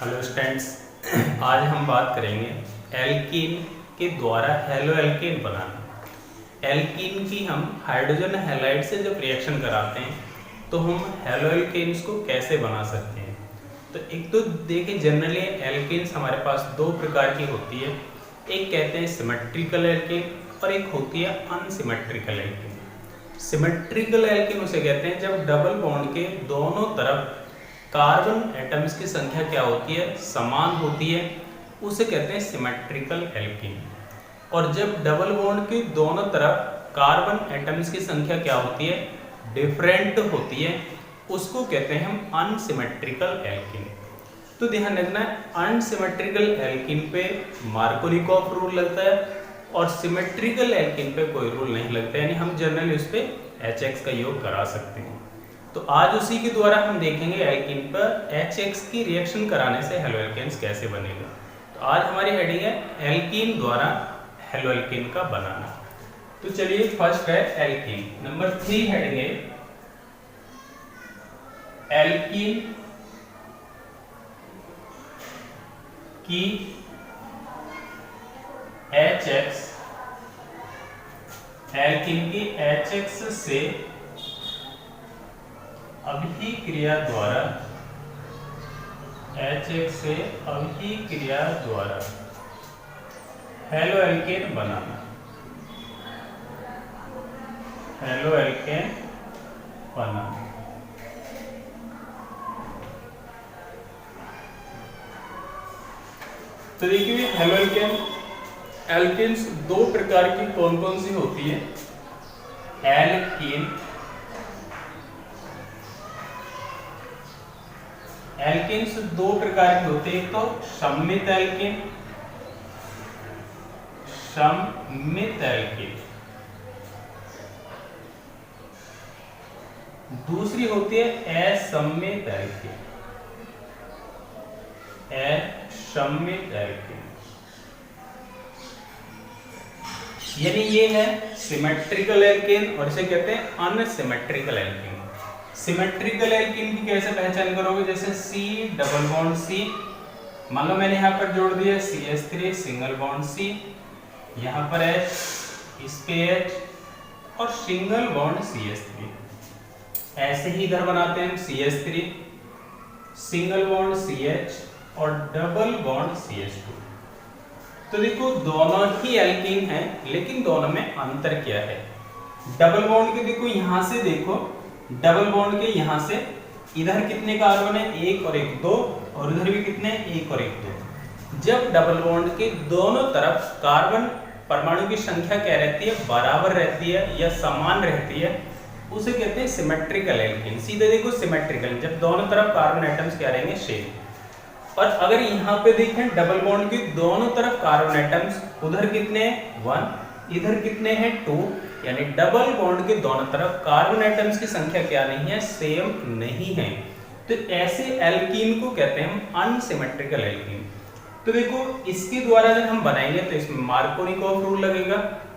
Hello students, आज हम बात करेंगे एल्कीन के द्वारा हेलो एल्केन बनाना। एल्कीन की हम हाइड्रोजन हैलाइड से जब रिएक्शन कराते हैं तो हम हेलो एल्केन्स को कैसे बना सकते हैं। तो एक तो देखिए, जनरली एल्केन्स हमारे पास दो प्रकार की होती है। एक कहते हैं सिमेट्रिकल एल्केन और एक होती है अनसिमेट्रिकल एल्केन। सिमेट्रिकल एल्केन उसे कहते हैं जब डबल बॉन्ड के दोनों तरफ कार्बन एटम्स की संख्या क्या होती है, समान होती है, उसे कहते हैं सिमेट्रिकल एल्कीन। और जब डबल बॉन्ड के दोनों तरफ कार्बन एटम्स की संख्या क्या होती है, डिफरेंट होती है, उसको कहते हैं हम अनसिमेट्रिकल एल्कीन। तो ध्यान रखना है, अनसिमेट्रिकल एल्कीन पे मार्कोनिकॉफ रूल लगता है और सिमेट्रिकल एल्कीन पे कोई रूल नहीं लगता, यानी हम जनरली उस पे HX का योग करा सकते हैं। तो आज उसी के द्वारा हम देखेंगे एल्कीन पर HX की रिएक्शन कराने से हेलो एल्केन्स कैसे बनेगा। तो आज हमारी हेडिंग है एल्कीन द्वारा हेलो एल्केन का बनाना। तो चलिए, फर्स्ट है एल्कीन। नंबर 3 हेडिंग है एल्कीन की HX, एल्कीन की HX से अभिक्रिया द्वारा, HX से अभिक्रिया द्वारा हेलो एल्केन बनाना, हेलो एल्केन बनाना। तो देखिए, हेलो एल्केन, एल्केन्स दो प्रकार की कौन कौन सी होती है। एल्केन्स दो प्रकार के होते हैं। एक तो सममित एल्केन, सममित एल्केन, दूसरी होती है असममित एल्केन, असममित एल्केन। यानी ये है सिमेट्रिकल एल्केन और इसे कहते हैं अनसिमेट्रिकल एल्केन। सिमेट्रिकल एल्कीन की कैसे पहचान करोगे, जैसे C डबल बॉन्ड C, मान लो मैंने यहाँ पर जोड़ दिया CH3 सिंगल बॉन्ड C, यहाँ पर H, इस पे H और सिंगल बॉन्ड CH3। ऐसे ही इधर बनाते हैं CH3 सिंगल बॉन्ड CH और डबल बॉन्ड CH2। तो देखो, दोनों ही एल्कीन है, लेकिन दोनों में अंतर क्या है। डबल बॉन्ड के देखो, यहाँ से देखो, डबल बॉन्ड के यहाँ से इधर कितने कार्बन है, एक और एक दो, और उधर भी कितने, एक और एक दो। जब डबल बॉन्ड के दोनों तरफ कार्बन परमाणु की संख्या क्या रहती है, बराबर रहती है या समान रहती है, उसे कहते हैं सिमेट्रिकल एल्कीन। सीधे देखो सिमेट्रिकल, जब दोनों तरफ कार्बन एटम्स क्या रहेंगे, सेम। और अगर यहाँ पे देखें, डबल बॉन्ड के दोनों तरफ कार्बन एटम्स, उधर कितने हैं 1, इधर कितने हैं 2, यानी डबल बॉन्ड के दोनों तरफ कार्बन एटम्स की संख्या क्या नहीं है, सेम नहीं है। तो ऐसे एल्कीन को कहते हैं हम अनसिमेट्रिकल एल्कीन। तो देखो, इसके द्वारा अगर हम बनाएंगे तो इसमें मार्कोनिकॉफ रूल लगेगा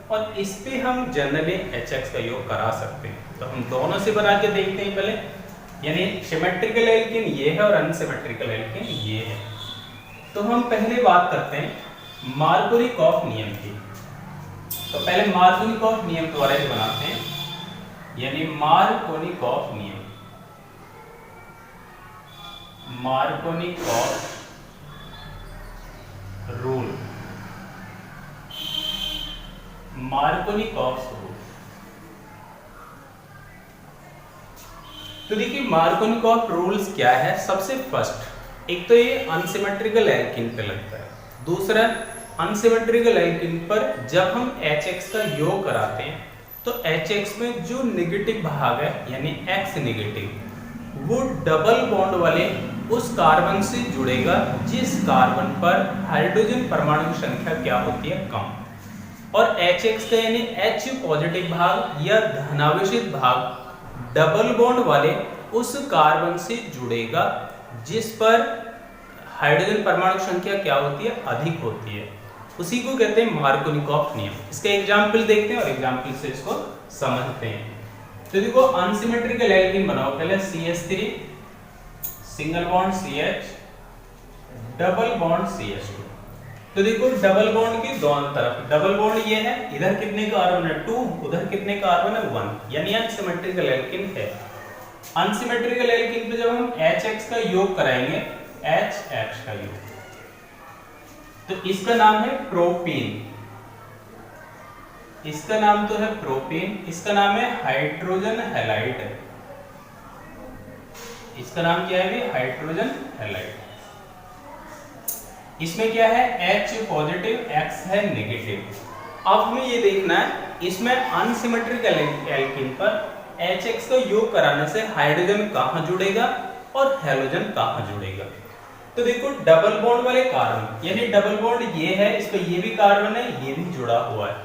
और इस पे हम जनरली HX का योग करा सकते हैं। तो हम दोनों से बना के देखते हैं पहले, यानी सिमेट्रिकल एल्कीन ये है और अनसिमेट्रिकल एल्कीन ये है। तो हम पहले बात करते हैं मार्कोनिकॉफ नियम की। तो पहले मार्कोनिकॉफ नियम के बारे में बनाते हैं, यानी मार्कोनिकॉफ नियम, मार्कोनिकॉफ रूल, मार्कोनिकॉफ रूल। तो देखिए, मार्कोनिकॉफ रूल्स क्या है। सबसे फर्स्ट, एक तो ये अनसिमेट्रिकल एल्कीन पे लगता है। दूसरा, अनसिमेट्रिकल एल्कीन पर जब हम HX का योग कराते हैं तो HX में जो नेगेटिव भाग है, यानी X नेगेटिव, वो डबल बॉन्ड वाले उस कार्बन से जुड़ेगा जिस कार्बन पर हाइड्रोजन परमाणु की संख्या क्या होती है, कम। और HX का यानी H पॉजिटिव भाग या धनावेशित भाग डबल बॉन्ड वाले उस कार्बन से जुड़ेगा जिस पर हाइड्रोजन परमाणु की संख्या क्या होती है, अधिक होती है। उसी को कहते हैं मार्कोनिकॉफ नियम। इसका एग्जाम्पल देखते हैं और एग्जाम्पल से इसको समझते हैं। तो देखो, अनसिमेट्रिकल एल्कीन बनाओ। पहले CH3 single bond CH double bond CH2। तो देखो डबल बॉन्ड की दोनों तरफ डबल बॉन्ड ये है, इधर कितने कार्बन है 2, उधर कितने कार्बन है 1, यानी अनसिमेट्रिकल एल्कीन है। अनसिमेट्रिकल एल्कीन पे जब हम HX का योग कराएंगे, HX का योग, तो इसका नाम है प्रोपीन, इसका नाम तो है प्रोपीन, इसका नाम है हाइड्रोजन हैलाइड, इसका नाम क्या है, हाइड्रोजन हैलाइड। इसमें क्या है, H पॉजिटिव, X है नेगेटिव। अब हमें ये देखना है इसमें अनसिमेट्रिकल एल्कीन पर HX का योग कराने से हाइड्रोजन कहां जुड़ेगा और हैलोजन कहां जुड़ेगा। तो देखो डबल बॉन्ड वाले कार्बन, यानी डबल बॉन्ड ये है, इस पे ये भी कार्बन है, ये भी जुड़ा हुआ है,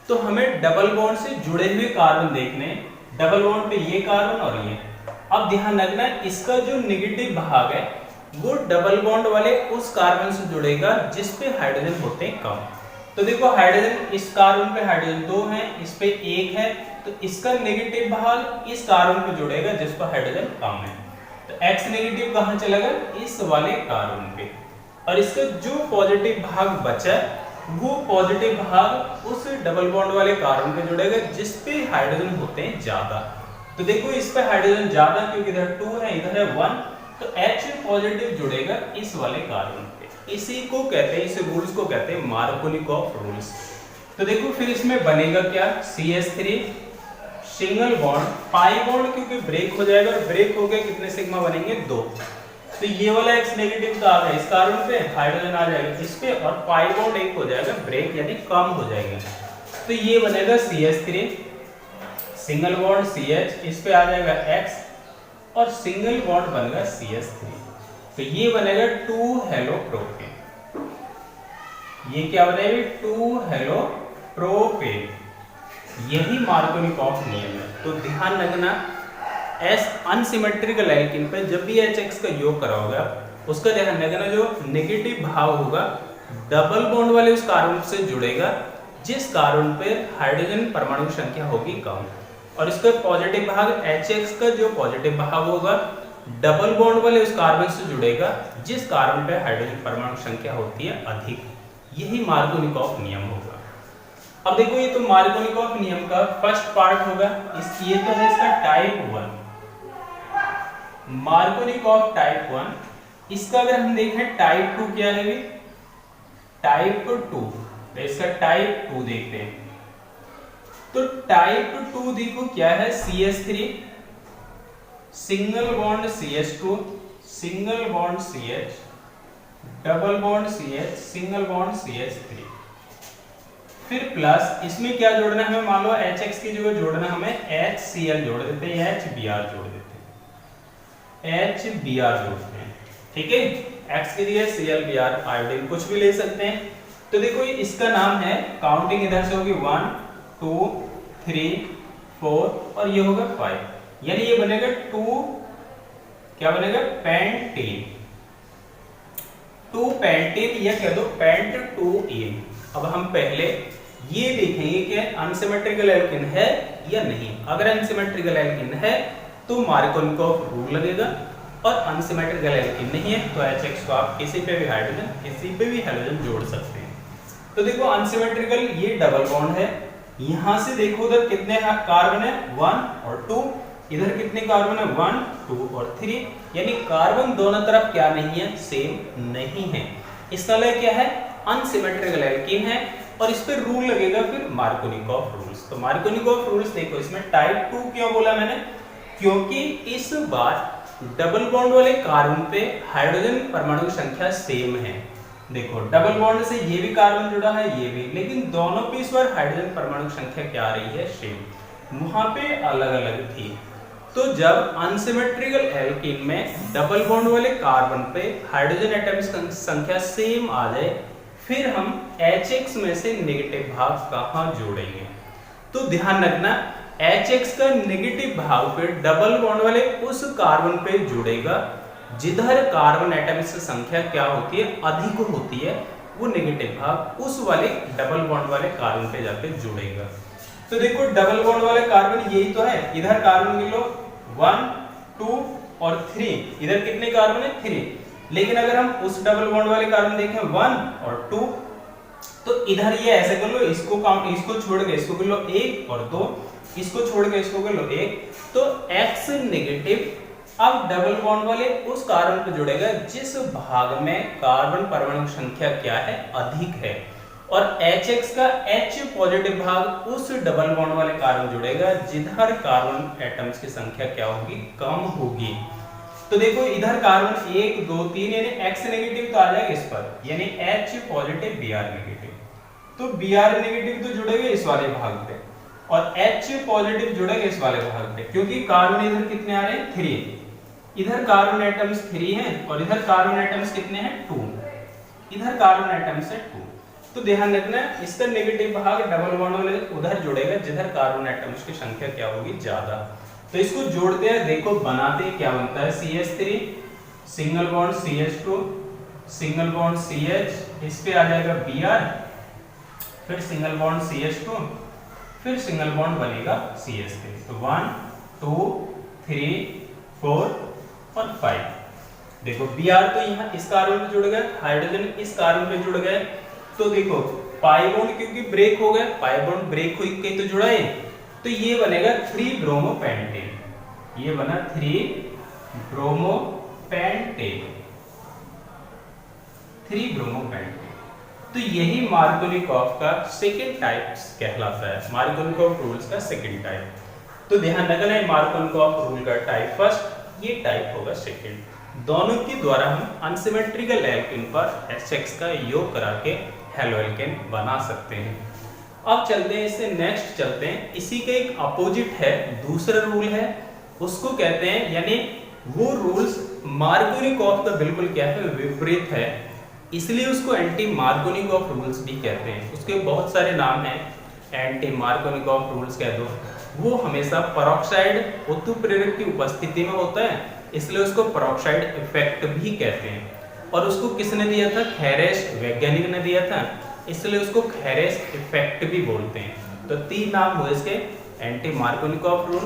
तो हमें डबल बॉन्ड से जुड़े हुए कार्बन देखने, डबल बॉन्ड पे ये कार्बन और ये। अब ध्यान रखना इसका जो नेगेटिव भाग है वो डबल बॉन्ड वाले उस कार्बन से जुड़ेगा जिस पे हाइड्रोजन होते हैं कम। तो देखो हाइड्रोजन, इस कार्बन पे हाइड्रोजन 2 है, इस पे 1 है, तो इसका नेगेटिव भाग इस कार्बन पे जुड़ेगा जिस पर हाइड्रोजन कम है। तो X नेगेटिव कहां चलेगा, इस वाले कार्बन पे, और इसका जो पॉजिटिव भाग बचा वो पॉजिटिव भाग उस डबल बॉन्ड वाले कार्बन पे जुड़ेगा जिस पे हाइड्रोजन होते हैं ज्यादा। तो देखो इस पे हाइड्रोजन ज्यादा क्योंकि इधर 2 है, इधर है 1, तो H पॉजिटिव जुड़ेगा इस वाले कार्बन पे। इसी को कहते हैं, इस रूल्स को कहते हैं मार्कोनिकॉफ रूल्स। तो देखो फिर इसमें बनेगा क्या, CH3 single bond, pi bond क्योंकि ब्रेक हो जाएगा, और ब्रेक हो गया कितने सिग्मा बनेंगे 2। तो ये वाला X नेगेटिव का आ गया इस कार्बन पे, हाइड्रोजन आ जाएगा इस पे, और पाई बॉन्ड एक हो जाएगा ब्रेक, यानी कम हो जाएगा। तो ये बनेगा CH3 सिंगल बॉन्ड CH, इस पे आ जाएगा X, और सिंगल बॉन्ड बनेगा CH3, तो ये बनेगा 2 हेलो प्रोपेन। ये क्या बनेगा, 2 हेलो प्रोपेन। यही मार्कोनिकॉफ नियम है। तो ध्यान रखना एस अनसिमेट्रिकल एल्कीन पे जब भी HX का योग कराओगे उसका ध्यान रखना जो नेगेटिव भाव होगा डबल बॉन्ड वाले उस कार्बन से जुड़ेगा जिस कार्बन पे हाइड्रोजन परमाणु संख्या होगी कम, और इसका पॉजिटिव भाग HX का जो पॉजिटिव भाग होगा डबल बॉन्ड वाले उस कार्बन से जुड़ेगा जिस कार्बन पे हाइड्रोजन परमाणु संख्या होती है अधिक। यही मार्कोनिकॉफ नियम होगा। अब देखो ये तो मार्कोनिकॉफ नियम का फर्स्ट पार्ट होगा, ये तो है इसका टाइप 1 मार्कोनिकॉफ टाइप 1। इसका अगर हम देखें टाइप 2 क्या है, टाइप 2, तो इसका टाइप 2 देखते हैं। तो टाइप 2 देखो क्या है, CH3 single bond CH2 single bond CH double bond CH single bond CH3, फिर प्लस इसमें क्या जोड़ना है हमें, मान लो HX की जगह जोड़ना हमें HCl जोड़ देते हैं, HBr जोड़ देते हैं, HBr जोड़ते हैं, ठीक है। X की जगह ClBr आयोडीन कुछ भी ले सकते हैं। तो देखो ये इसका नाम है, काउंटिंग इधर से होगी 1 2 3 4 और ये होगा 5, यानी ये बनेगा 2 क्या बनेगा, पेंटीन, 2 पेंटीन या कह दो पेंट 2इन। अब हम पहले ये देखेंगे कि अनसिमेट्रिकल एल्कीन है या नहीं। अगर अनसिमेट्रिकल एल्कीन है तो मार्कोनिकॉफ रूल लगेगा, और अनसिमेट्रिकल एल्कीन नहीं है तो HX को आप किसी पे भी हाइड्रोजन किसी पे भी हैलोजन जोड़ सकते हैं। तो देखो अनसिमेट्रिकल ये डबल बॉन्ड है, यहां से देखो उधर कितने कार्बन है 1 और 2, इधर कितने कार्बन है 1 2 और 3, यानी कार्बन दोनों तरफ क्या नहीं है, सेम नहीं है। इसका मतलब क्या है, अनसिमेट्रिकल एल्कीन है, और इस पे रूल लगेगा फिर मार्कोनिकॉफ रूल्स। तो मार्कोनिकॉफ रूल्स देखो इसमें टाइप 2 क्यों बोला मैंने, क्योंकि इस बार डबल बॉन्ड वाले कार्बन पे हाइड्रोजन परमाणु संख्या सेम है। देखो डबल बॉन्ड से ये भी कार्बन जुड़ा है ये भी, लेकिन दोनों पे इस बार हाइड्रोजन परमाणु संख्या क्या आ रही है, सेम, वहां पे अलग अलग थी। तो जब अनसिमेट्रिकल एल्कीन में डबल बॉन्ड वाले कार्बन पे हाइड्रोजन एटम संख्या सेम आ जाए, फिर हम HX में से नेगेटिव भाग कहां जोड़ेंगे। तो ध्यान रखना HX का नेगेटिव भाग पे डबल बॉन्ड वाले उस कार्बन पे जुड़ेगा जिधर कार्बन एटम की संख्या क्या होती है, अधिक होती है, वो नेगेटिव भाग उस वाले डबल बॉन्ड वाले कार्बन पे जाके जुड़ेगा। तो देखो डबल बॉन्ड वाले कार्बन यही तो है, इधर कार्बन गिन लो 1 2 और 3, इधर कितने कार्बन है 3, लेकिन अगर हम उस डबल बॉन्ड वाले कार्बन देखें 1 और 2, तो इधर ये ऐसे कर लो, इसको काउंट, इसको छोड़ के इसको कर लो 1 और 2, इसको छोड़ के इसको कर लो 1, तो X नेगेटिव अब डबल बॉन्ड वाले उस कार्बन पे जुड़ेगा जिस भाग में कार्बन परमाणु संख्या क्या है, अधिक है, और HX का H पॉजिटिव भाग उस डबल बॉन्ड वाले कार्बन जुड़ेगा जिधर कार्बन एटम्स की संख्या क्या होगी, कम होगी। तो देखो इधर कार्बन 1 2 3 यानी X नेगेटिव तो आ जाएगा इस पर, यानी H पॉजिटिव Br नेगेटिव, तो Br नेगेटिव तो जुड़ेगा इस वाले भाग पे और H पॉजिटिव जुड़ेगा इस वाले भाग पे, क्योंकि कार्बन इधर कितने आ रहे हैं 3, इधर कार्बन एटम्स 3 हैं और इधर कार्बन एटम्स कितने हैं 2, इधर कार्बन एटम्स है 2। तो ध्यान रखना इसका नेगेटिव भाग डबल बॉन्ड वाले उधर जुड़ेगा जिधर कार्बन एटम्स की संख्या क्या होगी, ज्यादा। तो इसको जोड़ते हैं, देखो बनाते हैं, क्या बनता है CH3 single bond CH2 single bond CH, इस पे आ जाएगा Br, फिर सिंगल बॉन्ड CH2, फिर सिंगल बॉन्ड बनेगा CH3। तो 1 2 3 4 और 5। देखो Br तो यहाँ इस कार्बन पे जुड़ गया, हाइड्रोजन इस कार्बन पे जुड़ गए, तो देखो पाई बॉन्ड क्योंकि ब्रेक हो गया, पाई बॉन्ड ब्रेक हो गई तो जुड़ा है, तो ये बनेगा 3 ब्रोमोपेंटेन, ये बना 3 ब्रोमोपेंटेन, 3 ब्रोमोपेंटेन। तो यही मार्कोनिकॉफ का सेकंड टाइप कहलाता है, मार्कोनिकॉफ रूल्स का सेकंड टाइप। तो ध्यान रखना है मार्कोनिकॉफ रूल का टाइप फर्स्ट, ये टाइप होगा सेकंड। दोनों के द्वारा हम अनसिमेट्रिकल एल्केन पर HX का योग करा के हेलो एल्केन बना सकते हैं। अब चलते हैं इससे नेक्स्ट चलते हैं, इसी का एक अपोजिट है, दूसरा रूल है, उसको कहते हैं, यानी वो रूल्स मार्कोनिकॉफ का बिल्कुल क्या है, विपरीत है, इसलिए उसको एंटी मार्कोनिकॉफ रूल्स भी कहते हैं। उसके बहुत सारे नाम हैं, एंटी मार्कोनिकॉफ रूल्स कह दो, वो हमेशा पेरोक्साइड उत्प्रेरक की उपस्थिति में होता है, इसलिए उसको पेरोक्साइड इफेक्ट भी कहते हैं। और उसको किसने दिया था, खैरेश वैज्ञानिक ने दिया था, इसलिए उसको खैरेश इफेक्ट भी बोलते हैं। तो 3 नाम हुए इसके, anti Markovnikov rule,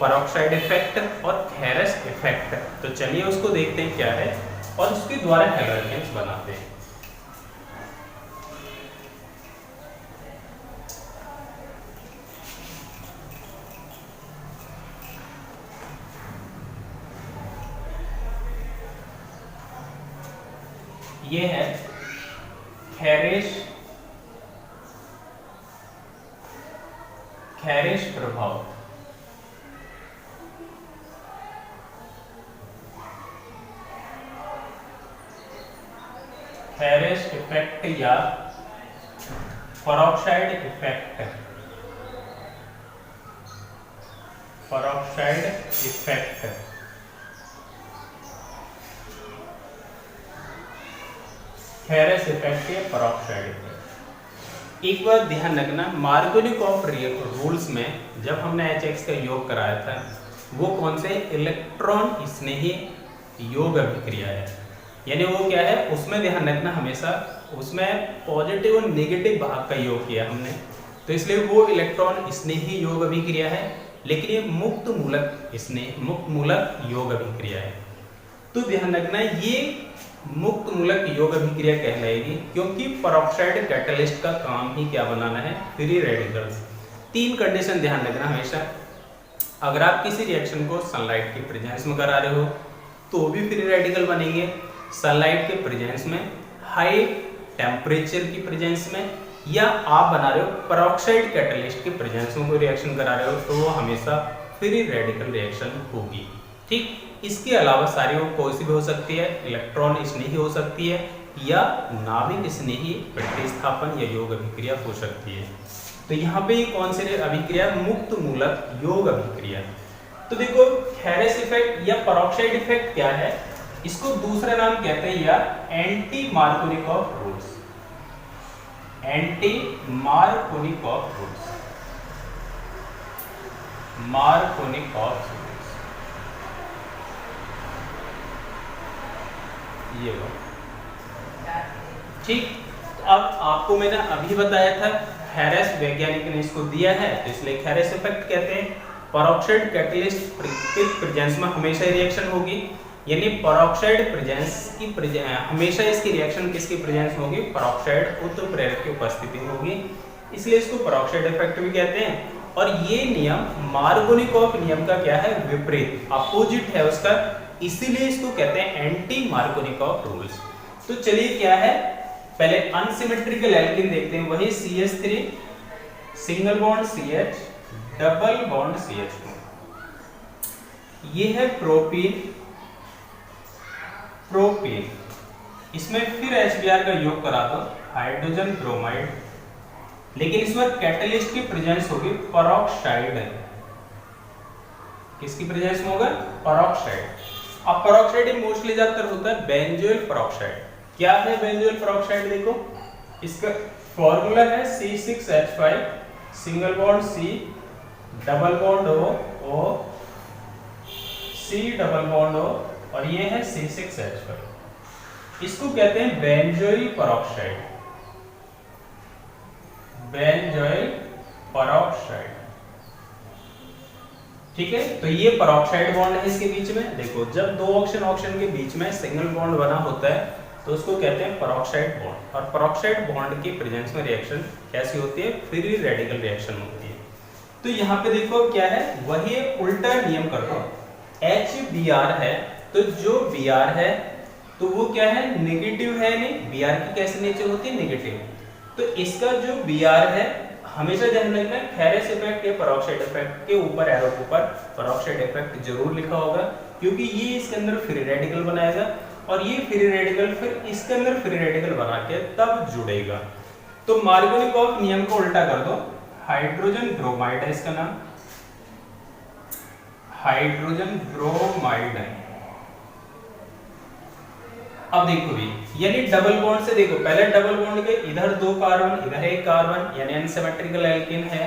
peroxide effect और खैरेश इफेक्ट। तो चलिए उसको देखते हैं क्या है और उसके द्वारा हेलो एल्केन्स बनाते हैं। ये है खैरेश प्रभाव, खैरेश इफेक्ट या peroxide effect, peroxide effect. Kharasch effect या पेरोक्साइड इफेक्ट। एक बार ध्यान रखना, मार्कोनिकॉफ रूल्स में जब हमने HX का योग कराया था, वो कौन से इलेक्ट्रॉन स्नेही योग अभिक्रिया है, यानी वो क्या है, उसमें ध्यान रखना हमेशा, उसमें पॉजिटिव और नेगेटिव भाग का योग किया हमने, तो इसलिए वो इलेक्ट्रॉन स्नेही योग अभिक्रिया है, लेकिन ये मुक्त मूलक योग अभिक्रिया है। तो ध्यान रखना ये मुक्त मूलक योग अभिक्रिया कहलाएगी, क्योंकि पेरोक्साइड कैटलिस्ट का काम ही क्या बनाना है, फ्री रेडिकल्स। 3 कंडीशन ध्यान रखना हमेशा, अगर आप किसी रिएक्शन को सनलाइट के प्रेजेंस में करा रहे हो तो भी फ्री रेडिकल बनेंगे, सनलाइट के प्रेजेंस में, हाई टेम्परेचर की प्रेजेंस में, या आप बना रहे हो पेरोक्साइड कैटलिस्ट के प्रेजेंस में कोई रिएक्शन करा रहे हो, तो वो हमेशा फ्री रेडिकल रिएक्शन होगी। ठीक, इसके अलावा सारी वो कोई सी भी हो सकती है, इलेक्ट्रॉन स्नेही हो सकती है या नाभिक स्नेही प्रतिस्थापन या योग अभिक्रिया हो सकती है। तो यहाँ पे कौन सी अभिक्रिया, मुक्त मूलक योग अभिक्रिया। तो देखो खैरेश इफेक्ट या पेरोक्साइड इफेक्ट क्या है, इसको दूसरा नाम कहते हैं यार anti Markovnikov rules, anti Markovnikov rules, Markovnikov rules. ये लो ठीक। अब आपको मैंने अभी बताया था, खैरेश वैज्ञानिक ने इसको दिया है, तो इसलिए खैरेश इफेक्ट कहते हैं। पेरोक्साइड कैटलिस्ट के प्रेजेंस में हमेशा रिएक्शन होगी, यानी पेरोक्साइड प्रेजेंस की हमेशा इसकी रिएक्शन किसकी प्रेजेंस में होगी, पेरोक्साइड उत्प्रेरक की उपस्थिति में होगी, इसलिए इसको पेरोक्साइड इफेक्ट भी कहते हैं। और ये नियम मार्गोनिकॉफ नियम का क्या है, विपरीत, अपोजिट है उसका, इसीलिए इसको कहते हैं एंटी मार्गोनिकॉफ रूल्स। तो चलिए क्या है, पहले अनसिमेट्रिकल एल्कीन देखते हैं, वही CH3 single bond CH double bond CH2, ये है प्रोपीन, प्रोपीन, इसमें फिर HBr का योग करा दो, हाइड्रोजन ब्रोमाइड, लेकिन इसमें कैटलिस्ट की प्रेजेंस होगी पेरोक्साइड। किसकी प्रेजेंस में होगा, पेरोक्साइड। अब पेरोक्साइड मोस्टली ज्यादातर होता है बेंजोइल पेरोक्साइड। क्या है बेंजोइल पेरोक्साइड, देखो इसका फॉर्मूला है C6H5 single bond C double bond O C double bond O और ये है C6H5। इसको कहते हैं बेंजोइल पेरोक्साइड, बेंजोइल पेरोक्साइड, ठीक है। तो ये पेरोक्साइड बॉन्ड है इसके बीच में, देखो जब दो ऑक्सीजन के बीच में सिंगल बॉन्ड बना होता है तो उसको कहते हैं पेरोक्साइड बॉन्ड। और पेरोक्साइड बॉन्ड की प्रेजेंस में रिएक्शन कैसी होती है, फ्री रेडिकल रिएक्शन होती है। तो यहाँ पे देखो क्या है, वही उल्टा नियम कर दो, HBr है तो जो Br है तो वो क्या है, नेगेटिव है, नहीं Br की कैसे नेचर होती है, नेगेटिव। तो इसका जो Br है हमेशा ध्यान रखना, फेरस इफेक्ट या पेरोक्साइड इफेक्ट के ऊपर एरो के ऊपर पेरोक्साइड इफेक्ट जरूर लिखा होगा, क्योंकि ये इसके अंदर फ्री रेडिकल बनाएगा और ये फ्री रेडिकल फिर इसके अंदर फ्री रेडिकल बना के तब जुड़ेगा। तो मार्गोनिकॉफ नियम को उल्टा कर दो, हाइड्रोजन ब्रोमाइड है इसका नाम, हाइड्रोजन ब्रोमाइड है। अब देखो भी, यानी डबल बॉन्ड से देखो, पहले डबल बॉन्ड के इधर दो कार्बन इधर एक कार्बन, यानी अनसिमेट्रिकल एल्कीन है।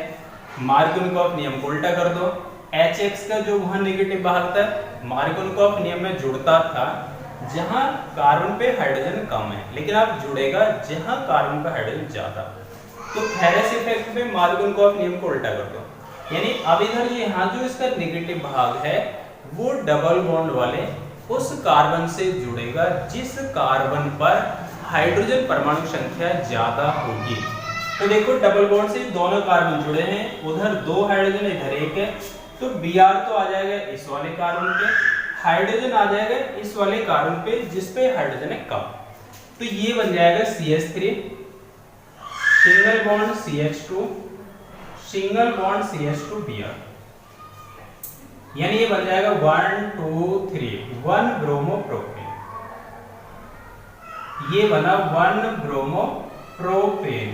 मार्गोनिकॉफ नियम को उल्टा कर दो, HX का जो वहां नेगेटिव भाग था मार्गोनिकॉफ नियम में जुड़ता था जहां कार्बन पे हाइड्रोजन कम है, लेकिन अब जुड़ेगा जहां कार्बन पे हाइड्रोजन ज्यादा। तो फेरस इफेक्ट में मार्गोनिकॉफ नियम को उल्टा कर दो, यानी अब इधर यहाँ जो इसका नेगेटिव भाग है वो डबल बॉन्ड वाले उस कार्बन से जुड़ेगा जिस कार्बन पर हाइड्रोजन परमाणु संख्या ज्यादा होगी। तो देखो डबल बॉन्ड से दोनों कार्बन जुड़े हैं, उधर दो हाइड्रोजन इधर एक है, तो Br तो आ जाएगा इस वाले कार्बन पे, हाइड्रोजन आ जाएगा इस वाले कार्बन पे जिस पे हाइड्रोजन है कम। तो ये बन जाएगा CH3 single bond CH2 single bond CH2 Br, यानी ये बन जाएगा 1 2 3 1 ब्रोमोप्रोपेन, ये बना 1 ब्रोमोप्रोपेन,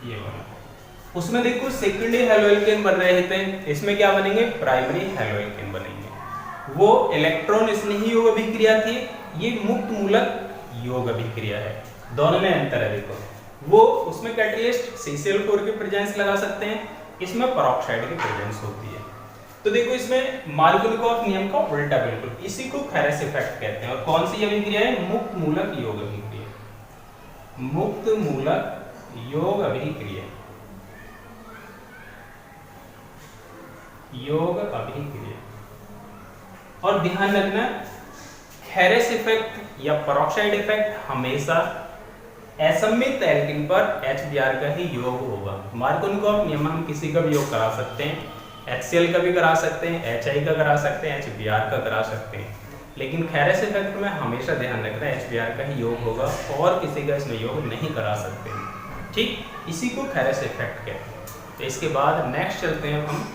ये बना। उसमें देखो सेकेंडरी हैलोएल्केन बन रहे थे, इसमें क्या बनेंगे, प्राइमरी हैलोएल्केन बनेंगे। वो इलेक्ट्रॉन स्नेही योग अभिक्रिया थी, ये मुक्त मूलक योग अभिक्रिया है, दोनों में अंतर है। देखो वो उसमें कैटलिस्ट CCl4 की प्रेजेंस लगा सकते हैं, इसमें पेरोक्साइड की प्रेजेंस होती है। तो देखो इसमें मार्गोनिकॉफ नियम का उल्टा बिल्कुल, इसी को फेरस इफेक्ट कहते हैं। और कौन सी अभिक्रिया है, मुक्त मूलक योग अभिक्रिया, मुक्त मूलक योग अभिक्रिया, योग अभिक्रिया। और ध्यान रखना फेरस इफेक्ट या पेरोक्साइड इफेक्ट हमेशा असम्मित एल्कीन पर HBr का ही योग होगा। मार्गोनिकॉफ नियम हम किसी का भी योग करा सकते हैं, HCl का भी करा सकते हैं, HI का करा सकते हैं, HBr का करा सकते हैं, लेकिन फेरस इफेक्ट में हमेशा ध्यान रखना HBr का ही योग होगा और किसी का इसमें योग नहीं करा सकते, ठीक, इसी को फेरस इफेक्ट कहते हैं। तो इसके बाद नेक्स्ट चलते हैं हम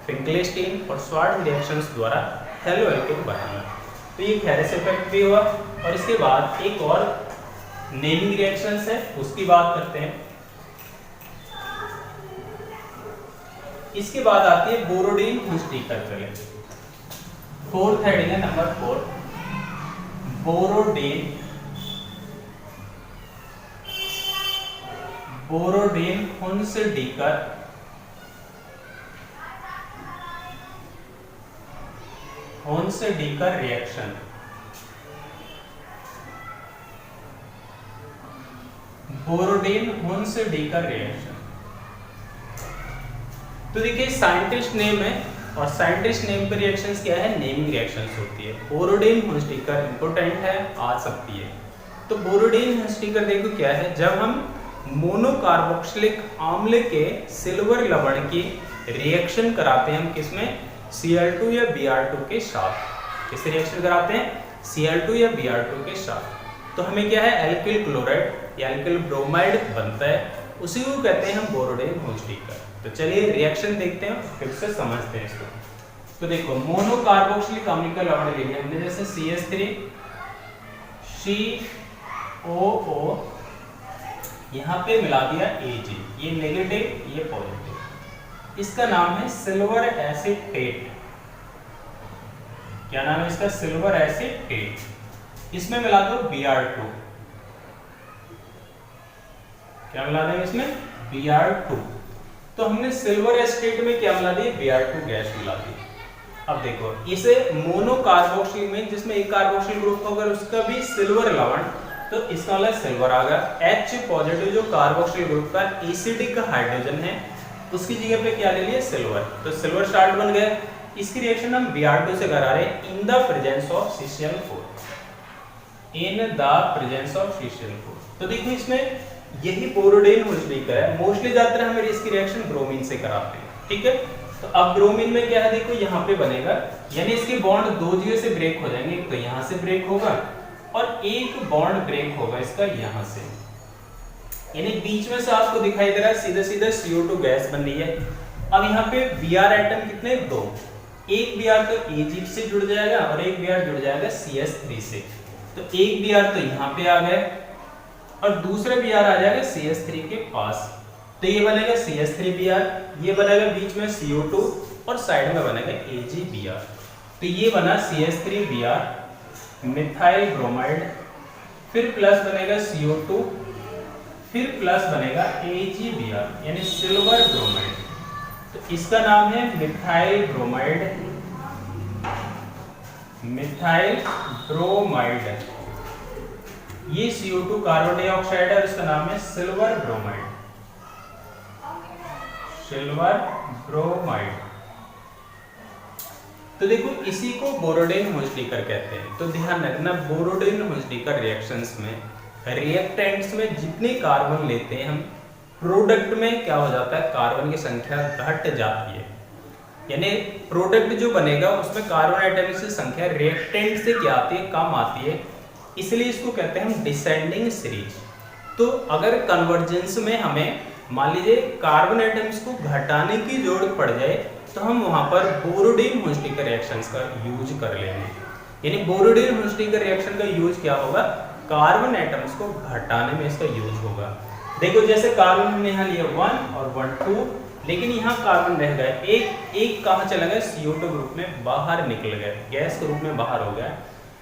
फिंकलेस्टीन और स्वार्ट्ज रिएक्शंस द्वारा हैलोएल्केन बनाना। तो ये फेरस इफेक्ट भी हुआ और इसके बाद एक और नेमिंग रिएक्शंस है उसकी बात करते हैं। इसके बाद आती है बोरोडीन हिस्टीकर। फोर्थ हेडिंग है number 4, Borodin, Borodin Hunsdiecker Hunsdiecker reaction. Borodin Hunsdiecker reaction. तो देखिए साइंटिस्ट नेम है और साइंटिस्ट नेम पे रिएक्शंस क्या है, नेमिंग रिएक्शंस होती है। बोरोडिन हुंस्टिकर इंपॉर्टेंट है, आ सकती है। तो बोरोडिन हुंस्टिकर देखो क्या है, जब हम मोनोकार्बोक्सिलिक आम्ल के सिल्वर लवण की रिएक्शन कराते हैं हम किसमें, Cl2 या Br2 के साथ। किससे रिएक्शन कराते हैं, Cl2 या Br2 के साथ, तो हमें क्या है एल्किल क्लोराइड या एल्किल ब्रोमाइड बनता है, उसी को कहते हैं हम बोरोडिन हुंस्टिकर। तो चलिए रिएक्शन देखते हैं, फिर से समझते हैं इसको। तो देखो मोनोकार्बोक्सिलिक अम्ल का लवण ले लिया हमने, जैसे CH3 COO, यहाँ पे मिला दिया Ag, ये नेगेटिव ये पॉजिटिव, इसका नाम है सिल्वर एसिटेट। क्या नाम है इसका, सिल्वर एसिटेट। इसमें मिला दो Br2, क्या मिला देंगे इसमें, Br2। तो हमने सिल्वर एसिटेट में क्या मिला दिया, Br2 गैस मिला दी। अब देखो इसे मोनोकार्बोक्सिल में जिसमें एक कार्बोक्सिल ग्रुप होगा उसका भी सिल्वर लवण, तो इसका वाला सिल्वर आ गया। H पॉजिटिव जो कार्बोक्सिल ग्रुप का एसिडिक हाइड्रोजन है उसकी जगह पे क्या ले लिया, सिल्वर, तो सिल्वर साल्ट बन गया। इसकी रिएक्शन हम Br2 से करा रहे हैं in the presence of CCl4, in the presence of CCl4। तो देखो इसमें यही बोरोडिन हुंस्टिकर है, मोस्टली ज्यादातर हम इसकी रिएक्शन ब्रोमीन से कराते हैं, ठीक है। तो अब ब्रोमीन में क्या है, देखो यहाँ पे बनेगा, यानी इसके बॉन्ड दो जगह से ब्रेक हो जाएंगे, तो यहाँ से ब्रेक होगा और एक बॉन्ड ब्रेक होगा इसका यहाँ से, यानी बीच में से आपको दिखाई दे रहा है सीधा सीधा CO2 गैस बन रही है। अब यहाँ पे Br एटम कितने, दो, एक Br तो Ag से जुड़ जाएगा और एक Br जुड़ जाएगा CH3 से, तो एक Br तो यहाँ पे आ गए और दूसरा Br आ जाएगा CH3 के पास, तो ये बनेगा CH3Br, ये बनेगा बीच में CO2 और साइड में बनेगा AgBr, तो ये बना CH3Br मिथाइल ब्रोमाइड, फिर प्लस बनेगा CO2, फिर प्लस बनेगा AgBr यानी सिल्वर ब्रोमाइड, तो इसका नाम है मिथाइल ब्रोमाइड, मिथाइल ब्रोमाइड। ये CO2 कार्बन डाइऑक्साइड है और इसका नाम है सिल्वर ब्रोमाइड, सिल्वर ब्रोमाइड। तो देखो इसी को बोरोडिन हुंस्टिकर कहते हैं। तो ध्यान रखना बोरोडिन हुंस्टिकर रिएक्शंस में रिएक्टेंट्स में जितने कार्बन लेते हैं हम, प्रोडक्ट में क्या हो जाता है, कार्बन की संख्या घट जाती है, यानी प्रोडक्ट जो बनेगा उसमें कार्बन एटम की संख्या रिएक्टेंट से क्या आती है, कम आती है, इसलिए इसको कहते हैं हम डिसेंडिंग सीरीज। तो अगर कन्वर्जेंस में हमें मान लीजिए कार्बन एटम्स को घटाने की जरूरत पड़ जाए तो हम वहां पर बोरोडिन हुंस्टिकर रिएक्शंस का यूज कर लेंगे, यानी बोरोडिन हुंस्टिकर रिएक्शन का यूज क्या होगा, कार्बन एटम्स को घटाने में इसका यूज होगा। देखो जैसे कार्बन हमने यहाँ लिया 1 और 1 2, लेकिन यहाँ कार्बन रह गए, एक कहाँ चला गया, CO2 ग्रुप में बाहर निकल गया, गैस के रूप में बाहर हो गया,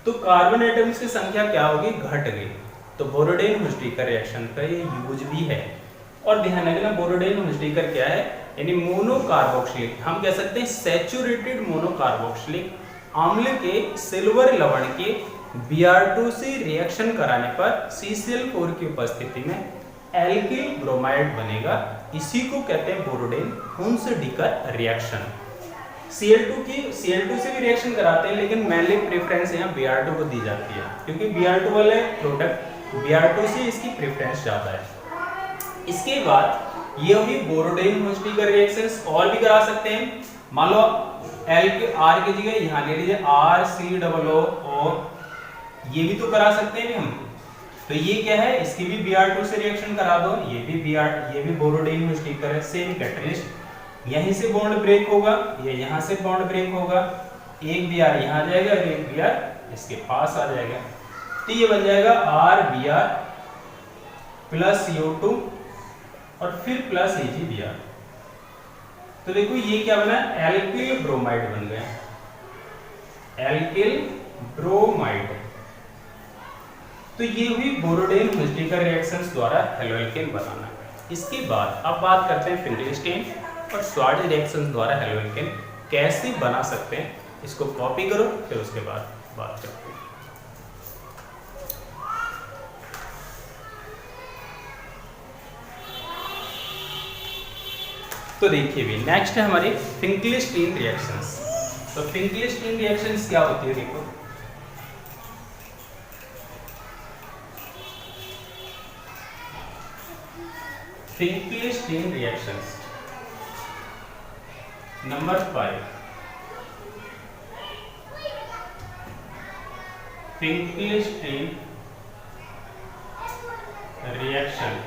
तो कार्बन एटम्स की संख्या क्या होगी, घट गई। तो बोरोडिन हुंस्टिकर रिएक्शन का ये यूज भी है। और ध्यान रखना बोरोडिन हुंस्टिकर क्या है, यानी मोनोकार्बोक्सिलिक, हम कह सकते हैं सैचुरेटेड मोनोकार्बोक्सिलिक अम्ल के सिल्वर लवण के Br2 से रिएक्शन कराने पर CCl4 की उपस्थिति में एल्किल ब्रोमाइड बनेगा, इसी को कहते हैं बोरोडिन हुंस्टिकर रिएक्शन। Cl2 से भी रिएक्शन कराते हैं, लेकिन मेनली प्रेफरेंस यहाँ Br2 को दी जाती है, क्योंकि Br2 वाले प्रोडक्ट Br2 से इसकी प्रेफरेंस ज्यादा है। इसके बाद ये हुई बोरोडिन हुंस्टिकर रिएक्शंस, और भी करा सकते हैं। मान लो R की जगह यहाँ ले लीजिए RCOO, ये भी तो करा सकते हैं हम। तो ये क्या है, इसकी भी Br2 से रिएक्शन करा दो, ये भी बोरोडिन हुंस्टिकर है, सेम कैटलिस्ट। यहीं से बॉन्ड ब्रेक होगा, ये यहाँ से बॉन्ड ब्रेक होगा, एक Br यहाँ आ जाएगा और एक Br इसके पास आ जाएगा, तो ये बन जाएगा RBr प्लस CO2 और फिर प्लस AgBr। तो देखो ये क्या बना, एल्किल ब्रोमाइड बन गया, एल्किल ब्रोमाइड। तो ये हुई बोरोडिन हुंस्टिकर रिएक्शंस द्वारा हेलोएल्केन बनाना। इसके बाद अब बात करते हैं फिंकलस्टीन और श्वार्ट्ज रिएक्शंस द्वारा हेलोएल्केन कैसे बना सकते हैं। इसको कॉपी करो, फिर उसके बाद बात करते हैं। तो देखिए भी नेक्स्ट है हमारी फिंकलिस्टीन रिएक्शंस। तो फिंकलिस्टीन रिएक्शंस क्या होती है, देखो फिंकलिस्टीन रिएक्शंस नंबर 5, फिंकलिस्टीन रिएक्शन।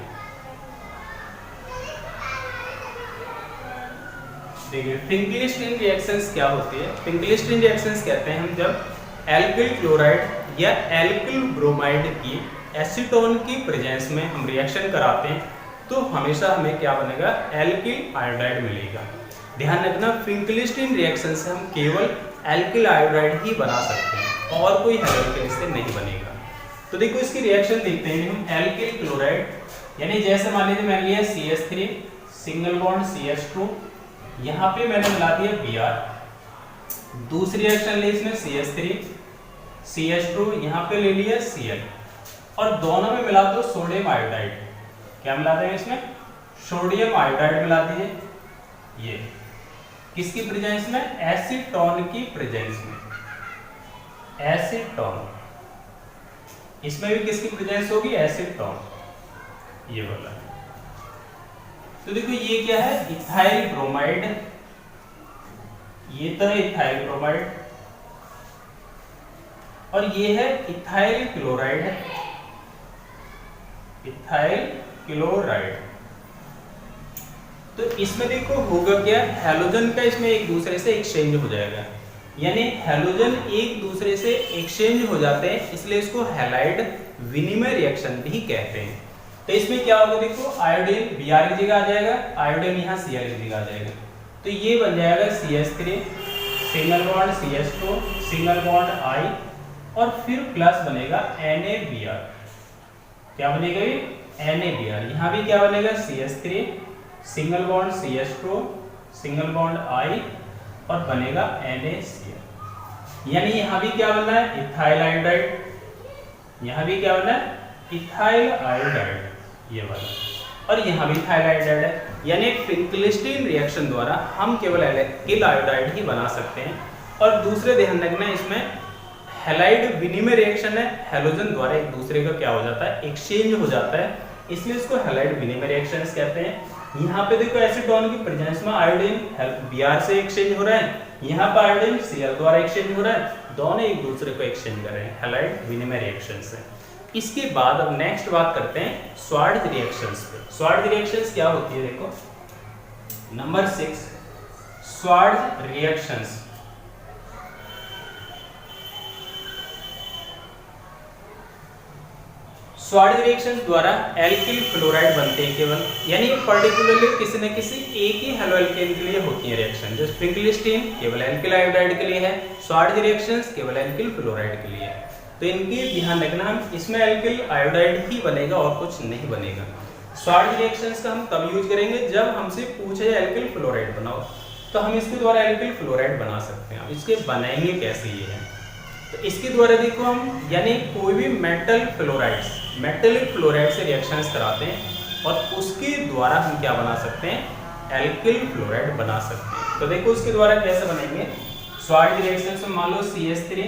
देखिए फिंकलिस्टीन रिएक्शंस क्या होती है। फिंकलिस्टीन रिएक्शंस कहते हैं हम जब एल्किल क्लोराइड या एल्किल ब्रोमाइड की एसीटोन की प्रेजेंस में हम रिएक्शन कराते हैं तो हमेशा हमें क्या बनेगा, एल्किल आयोडाइड मिलेगा। ध्यान रखना फिंकलिस्टीन रिएक्शन से हम केवल एल्किल आयोडाइड ही बना सकते हैं और कोई हैलोजन इससे नहीं बनेगा। तो देखो इसकी रिएक्शन देखते हैं हम। एल्किल क्लोराइड यानी जैसे मान लीजिए मैंने लिया CH3 सिंगल बॉन्ड CH2, यहाँ पे मैंने मिला दिया Br। दूसरी रिएक्शन ली इसमें CH3 CH2, यहाँ पे ले लिया Cl और दोनों में मिला दो सोडियम आयोडाइड। क्या मिला देंगे इसमें, सोडियम आयोडाइड मिला दीजिए। ये किसकी प्रेजेंस में, एसीटोन की प्रेजेंस में, एसीटोन। इसमें भी किसकी प्रेजेंस होगी, एसीटोन, ये वाला। तो देखो ये क्या है, इथाइल ब्रोमाइड, ये तो है इथाइल ब्रोमाइड और ये है इथाइल क्लोराइड, इथाइल क्लोराइड। तो इसमें देखो होगा क्या, हैलोजन का इसमें एक दूसरे से एक्सचेंज हो जाएगा, यानी हैलोजन एक दूसरे से एक्सचेंज हो जाते हैं, इसलिए इसको हैलाइड विनिमय रिएक्शन भी कहते हैं। तो इसमें क्या होगा, देखो आयोडीन Br की जगह आ जाएगा, आयोडीन यहाँ Cl की जगह आ जाएगा। तो ये बन जाएगा CH3 single bond CH2 single bond I और फिर प्लस बनेगा NaBr। क्या बनेगा ये, NaBr। यहाँ भी क्या बनेगा, CH3 single bond CH2 single bond I और बनेगा NaCl। यानी यहाँ भी क्या बनना है, इथाइल आयोडाइड, यहाँ भी क्या बनना है, इथाइल आयोडाइड, ये वाला, और यहाँ भी इथाइल आयोडाइड है। यानी फिंकलिस्टीन रिएक्शन द्वारा हम केवल एल्किल आयोडाइड ही बना सकते हैं। और दूसरे ध्यान रखना इसमें हैलाइड विनिमय रिएक्शन है, हैलोजन द्वारा एक दूसरे का क्या हो जाता है, एक्सचेंज हो जाता है, इसलिए इसको हैलाइड विनिमय रिएक्शंस कहते हैं। यहाँ पे देखो एसीटोन की प्रेजेंस में आयोडीन Br से एक्सचेंज हो रहा है, यहाँ पर आयोडीन Cl द्वारा एक्सचेंज हो रहा है, दोनों एक दूसरे को एक्सचेंज कर रहे हैं, हैलाइड विनिमय रिएक्शन से। इसके बाद अब नेक्स्ट बात करते हैं स्वार्ट्ज रिएक्शंस पे। स्वार्ट्ज रिएक्शंस क्या होती है, देखो number 6 Swarts reactions. Swarts reactions द्वारा एल्किल फ्लोराइड बनते हैं केवल, यानी पर्टिकुलरली किसी न किसी एक ही हेलोएल्केन के लिए होती है रिएक्शन। जैसे फिंकलिस्टीन केवल एल्किल आयोडाइड के लिए है, स्वार्ट्ज रिएक्शंस केवल एल्किल फ्लोराइड के लिए है। तो इनकी ध्यान रखना, हम इसमें एल्किल आयोडाइड ही बनेगा और कुछ नहीं बनेगा। स्वार्ट्ज रिएक्शंस का हम तब यूज करेंगे जब हमसे पूछे एल्किल फ्लोराइड बनाओ, तो हम इसके द्वारा एल्किल फ्लोराइड बना सकते हैं। इसके बनाएंगे कैसे, ये है तो इसके द्वारा देखो हम, यानी कोई भी मेटल फ्लोराइड्स, मेटेलिक फ्लोराइड से रिएक्शंस कराते हैं और उसके द्वारा हम क्या बना सकते हैं, एल्किल फ्लोराइड बना सकते हैं। तो देखो उसके द्वारा कैसे बनेंगे, स्वार्ट्ज रिएक्शंस में मान लो CH3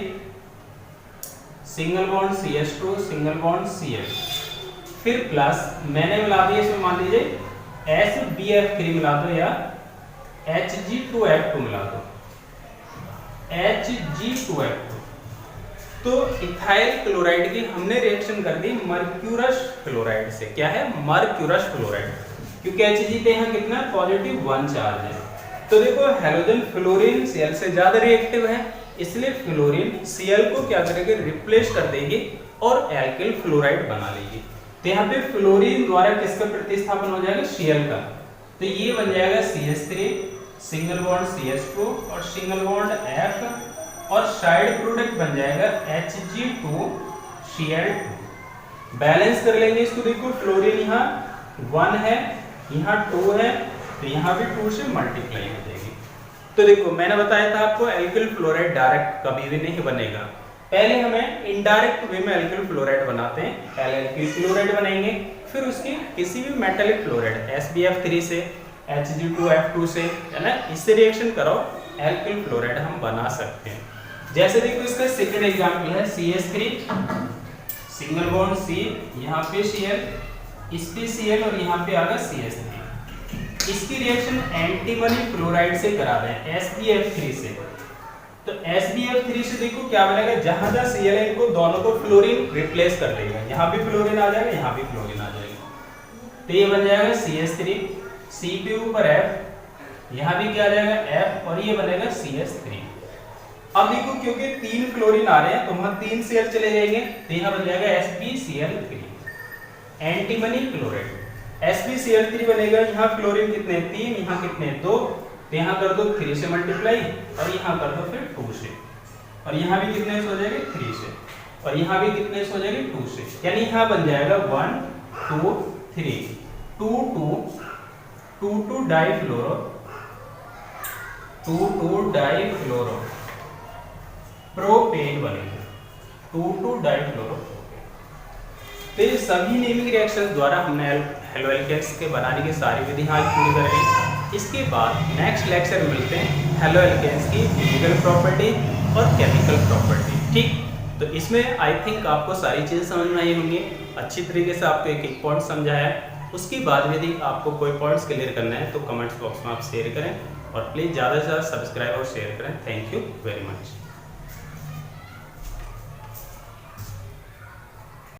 single bond CH2 single bond Cl, फिर प्लस मैंने मिला दिया इसमें मान लीजिए HBF3 मिला दो या Hg2F2 मिला दो, Hg2F2। तो इथाइल क्लोराइड की हमने रिएक्शन कर दी मर्क्यूरस क्लोराइड से। क्या है, मर्क्यूरस क्लोराइड, क्योंकि Hg पे यहाँ कितना +1 चार्ज है। तो देखो हेलोजन फ्लोरीन Cl से ज्यादा रिएक्टिव है, इसलिए फ्लोरीन Cl को क्या करेगी, रिप्लेस कर देगी और एल्किल फ्लोराइड बना लेगी। तो यहाँ पे फ्लोरीन द्वारा किसका प्रतिस्थापन हो जाएगा, Cl का। तो ये बन जाएगा CH3 सिंगल बॉन्ड CH2 और सिंगल बॉन्ड F और साइड प्रोडक्ट बन जाएगा Hg2Cl2। बैलेंस कर लेंगे इसको, देखो फ्लोरीन यहाँ 1 है, यहाँ 2 है, तो यहाँ भी 2 से मल्टीप्लाई हो जाएगी। तो देखो मैंने बताया था आपको एल्किल फ्लोराइड डायरेक्ट कभी भी नहीं बनेगा, पहले हमें इनडायरेक्ट वे में एल्किल फ्लोराइड बनाते हैं। पहले एल्किल क्लोराइड बनाएंगे, फिर उसकी किसी भी मेटालिक फ्लोराइड SbF3 से Hg2F2 से, है ना, इससे रिएक्शन करो एल्किल फ्लोराइड हम बना सकते हैं। जैसे देखो इसका सेकंड एग्जांपल है CH3 सिंगल बॉन्ड C, यहाँ पे Cl, इस पे Cl और यहाँ पे आ गया CH3। इसकी रिएक्शन एंटीमनी फ्लोराइड से करा रहे हैं SbF3 से। तो SbF3 से देखो क्या बनेगा, जहां जहां Cl है इनको दोनों को फ्लोरीन रिप्लेस कर देगा, यहाँ भी फ्लोरीन आ जाएगा, यहाँ भी फ्लोरीन आ जाएगा। तो ये बन जाएगा CH3, C पे ऊपर F, यहाँ भी क्या आ जाएगा F, और ये बनेगा CH3। अब देखो क्योंकि 3 क्लोरीन आ रहे हैं तो वहां 3 Cl चले जाएंगे, तो यहाँ बन जाएगा SbCl3 एंटीमनी क्लोराइड। SbCl3 बनेगा, यहाँ क्लोरीन कितने 3, यहाँ कितने 2, तो यहाँ कर दो 3 से मल्टीप्लाई और यहाँ कर दो फिर 2 से, और यहाँ भी कितने से हो जाएंगे 3 से, और यहाँ भी कितने से हो जाएंगे 2 से, यानी यहाँ बन जाएगा 1 2 3 2 डाइफ्लोरो 2 डाइफ्लोरो प्रोपेन बनेगा 2 डाइफ्लोरो। तो ये सभी नेमिंग रिएक्शंस द्वारा हमने हेलोएल्केन्स के बनाने की सारी विधियां पूरी कर ली। इसके बाद नेक्स्ट लेक्चर मिलते हैं हेलोएल्केन्स की फिजिकल प्रॉपर्टी और केमिकल प्रॉपर्टी, ठीक। तो इसमें आई थिंक आपको सारी चीज़ें समझ में आई होंगी, अच्छी तरीके से आपको एक एक पॉइंट समझाया। उसके बाद यदि आपको कोई पॉइंट्स क्लियर करना है तो कमेंट्स बॉक्स में आप शेयर करें, और प्लीज़ ज़्यादा से ज़्यादा सब्सक्राइब और शेयर करें। Thank you very much.